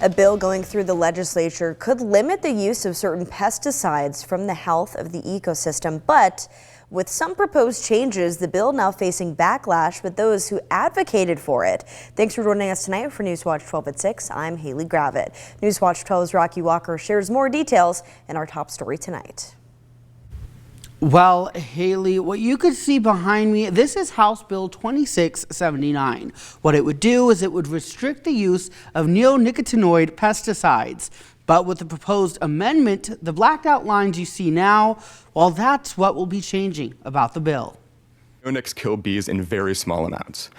A bill going through the legislature could limit the use of certain pesticides from the health of the ecosystem, but with some proposed changes, the bill now facing backlash with those who advocated for it. Thanks for joining us tonight for Newswatch 12 at 6. I'm Haley Gravitt. Newswatch 12's Rocky Walker shares more details in our top story tonight. Well, Haley, what you could see behind me, this is House Bill 2679. What it would do is it would restrict the use of neonicotinoid pesticides. But with the proposed amendment, the blacked out lines you see now, well, that's what will be changing about the bill. Neonics kill bees in very small amounts.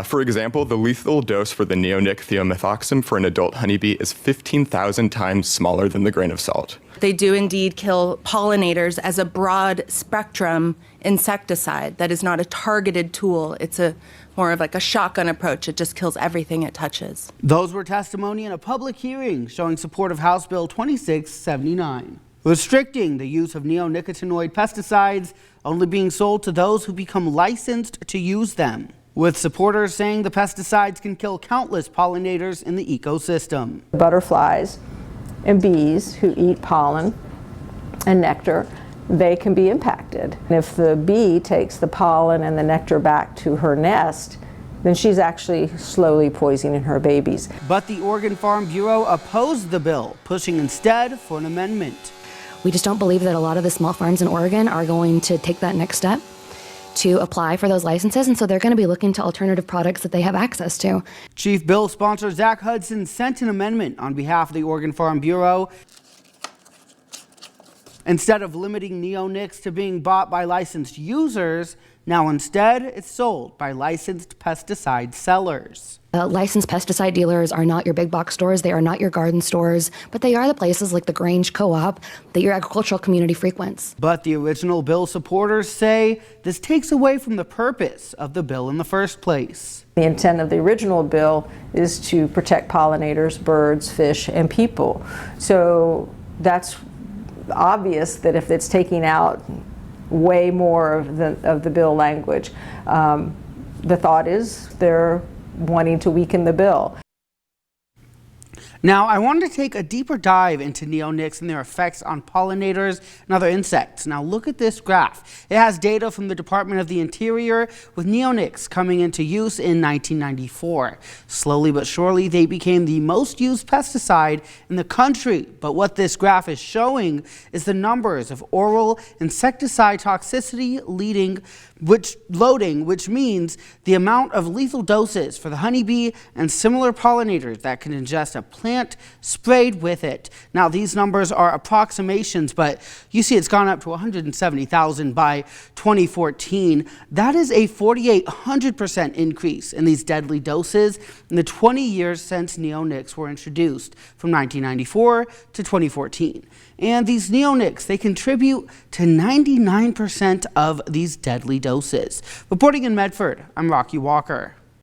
For example, the lethal dose for the neonic thiamethoxam for an adult honeybee is 15,000 times smaller than the grain of salt. They do indeed kill pollinators as a broad spectrum insecticide that is not a targeted tool. It's more of like a shotgun approach. It just kills everything it touches. Those were testimony in a public hearing showing support of House Bill 2679. Restricting the use of neonicotinoid pesticides only being sold to those who become licensed to use them, with supporters saying the pesticides can kill countless pollinators in the ecosystem. Butterflies and bees who eat pollen and nectar, they can be impacted. And if the bee takes the pollen and the nectar back to her nest, then she's actually slowly poisoning her babies. But the Oregon Farm Bureau opposed the bill, pushing instead for an amendment. We just don't believe that a lot of the small farms in Oregon are going to take that next step to apply for those licenses, and so they're going to be looking to alternative products that they have access to. Chief Bill sponsor Zach Hudson sent an amendment on behalf of the Oregon Farm Bureau. Instead of limiting neonics to being bought by licensed users, now instead it's sold by licensed pesticide sellers. Licensed pesticide dealers are not your big box stores, they are not your garden stores, but they are the places like the Grange Co-op that your agricultural community frequents. But the original bill supporters say this takes away from the purpose of the bill in the first place. The intent of the original bill is to protect pollinators, birds, fish, and people. So that's obvious that if it's taking out way more of the bill language, the thought is they're wanting to weaken the bill. Now, I wanted to take a deeper dive into neonics and their effects on pollinators and other insects. Now, look at this graph. It has data from the Department of the Interior with neonics coming into use in 1994. Slowly but surely, they became the most used pesticide in the country. But what this graph is showing is the numbers of oral insecticide toxicity loading, which means the amount of lethal doses for the honeybee and similar pollinators that can ingest a plant sprayed with it. Now, these numbers are approximations, but you see it's gone up to 170,000 by 2014. That is a 4,800% increase in these deadly doses in the 20 years since neonics were introduced from 1994 to 2014. And these neonics, they contribute to 99% of these deadly doses. Reporting in Medford, I'm Rocky Walker.